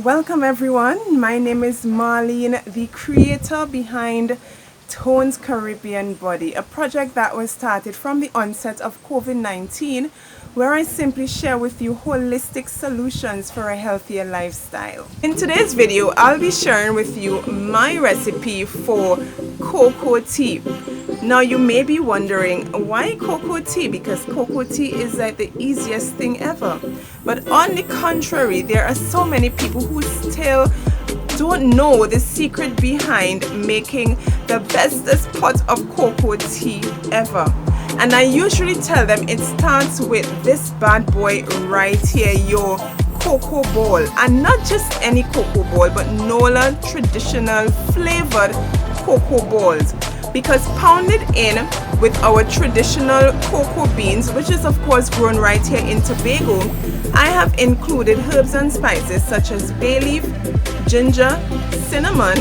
Welcome everyone, my name is Marlene, the creator behind Tone's Caribbean Body, a project that was started from the onset of COVID-19, where I simply share with you holistic solutions for a healthier lifestyle. In today's video, I'll be sharing with you my recipe for cocoa tea. Now you may be wondering, why cocoa tea? Because cocoa tea is like the easiest thing ever. But on the contrary, there are so many people who still don't know the secret behind making the bestest pot of cocoa tea ever. And I usually tell them it starts with this bad boy right here, your cocoa ball. And not just any cocoa ball, but Nola traditional flavored cocoa balls. Because pounded in with our traditional cocoa beans, which is of course grown right here in Tobago, I have included herbs and spices such as bay leaf, ginger, cinnamon,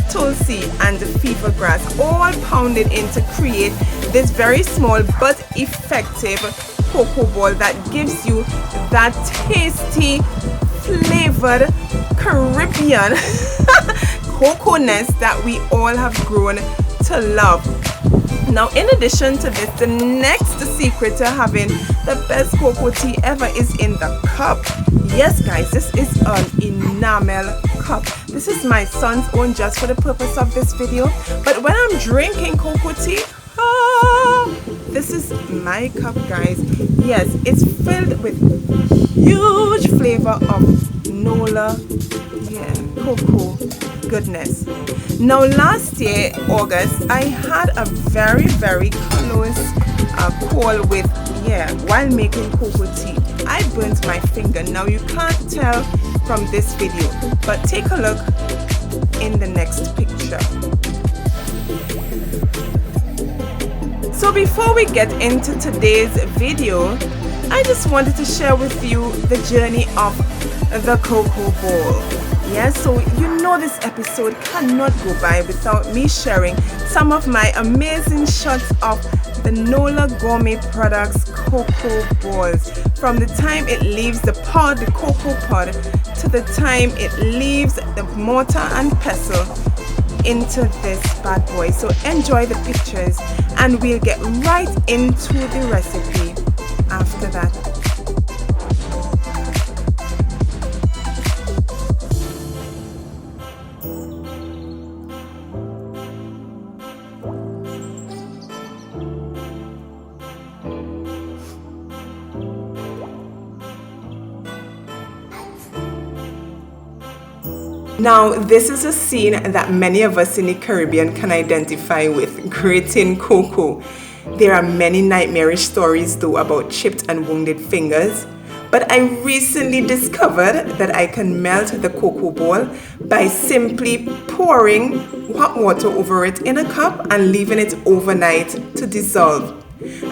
tulsi, and fever grass, all pounded in to create this very small but effective cocoa ball that gives you that tasty, flavored Caribbean cocoa-ness that we all have grown to love. Now, in addition to this, the next secret to having the best cocoa tea ever is in the cup. Yes guys, this is an enamel cup. This is my son's own just for the purpose of this video, but when I'm drinking cocoa tea, this is my cup guys. Yes, it's filled with huge flavor of Nola, cocoa goodness. Now last year, August, I had a very close call with, while making cocoa tea. I burnt my finger. Now you can't tell from this video, but take a look in the next picture. So before we get into today's video, I just wanted to share with you the journey of the cocoa ball. Yes, so you know this episode cannot go by without me sharing some of my amazing shots of the Nola Gourmet Products cocoa balls. From the time it leaves the pod, the cocoa pod, to the time it leaves the mortar and pestle into this bad boy. So enjoy the pictures and we'll get right into the recipe after that. Now, this is a scene that many of us in the Caribbean can identify with, grating cocoa. There are many nightmarish stories though about chipped and wounded fingers, but I recently discovered that I can melt the cocoa ball by simply pouring hot water over it in a cup and leaving it overnight to dissolve.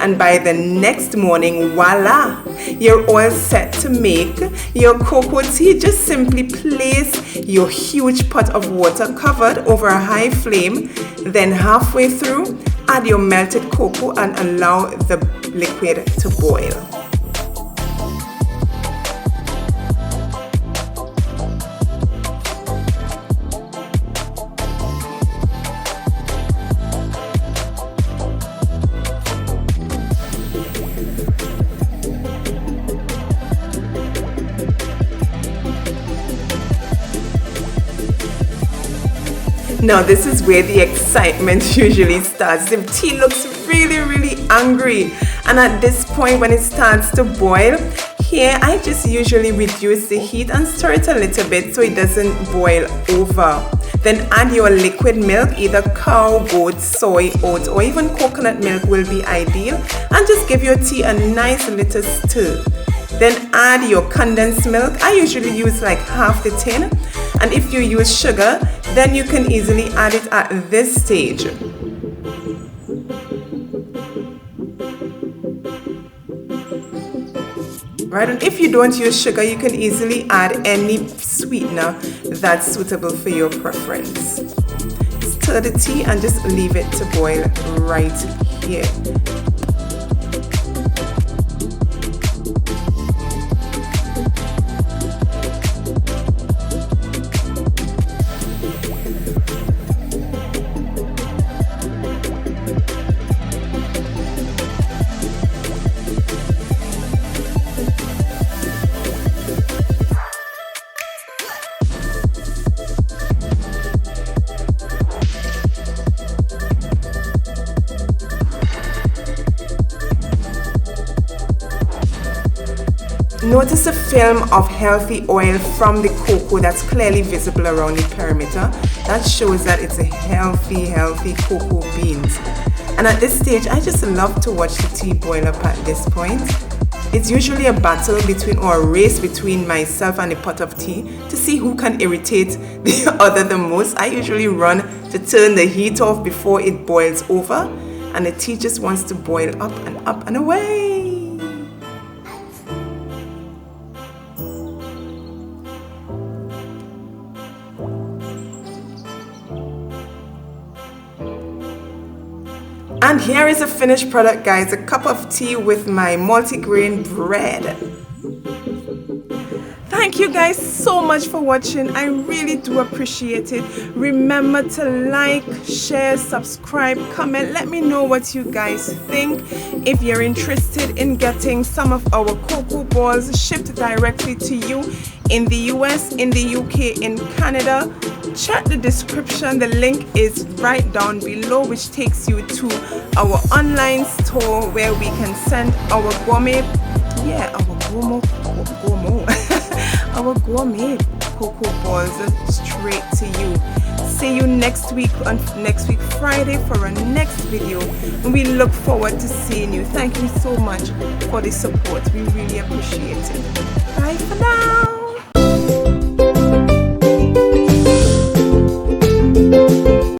And by the next morning, voila, you're all set to make your cocoa tea. Just simply place your huge pot of water covered over a high flame, then halfway through, add your melted cocoa and allow the liquid to boil. Now this is where the excitement usually starts. The tea looks really angry, and at this point when it starts to boil, here I just usually reduce the heat and stir it a little bit so it doesn't boil over. Then add your liquid milk, either cow, goat, soy, oat, or even coconut milk will be ideal, and just give your tea a nice little stir. Then add your condensed milk. I usually use like half the tin, and if you use sugar, then you can easily add it at this stage. Right, and if you don't use sugar, you can easily add any sweetener that's suitable for your preference. Stir the tea and just leave it to boil right here. Notice a film of healthy oil from the cocoa that's clearly visible around the perimeter. That shows that it's a healthy cocoa beans. And at this stage, I just love to watch the tea boil up at this point. It's usually a battle between, or a race between myself and a pot of tea to see who can irritate the other the most. I usually run to turn the heat off before it boils over, and the tea just wants to boil up and away. And here is a finished product, guys, a cup of tea with my multigrain bread. Thank you guys so much for watching. I really do appreciate it. Remember to like, share, subscribe, comment. Let me know what you guys think. If you're interested in getting some of our cocoa balls shipped directly to you in the US, in the UK, in Canada, check the description. The link is right down below, which takes you to our online store where we can send our gourmet cocoa balls straight to you. See you next week on Friday for our next video, and we look forward to seeing you. Thank you so much for the support. We really appreciate it. Bye for now.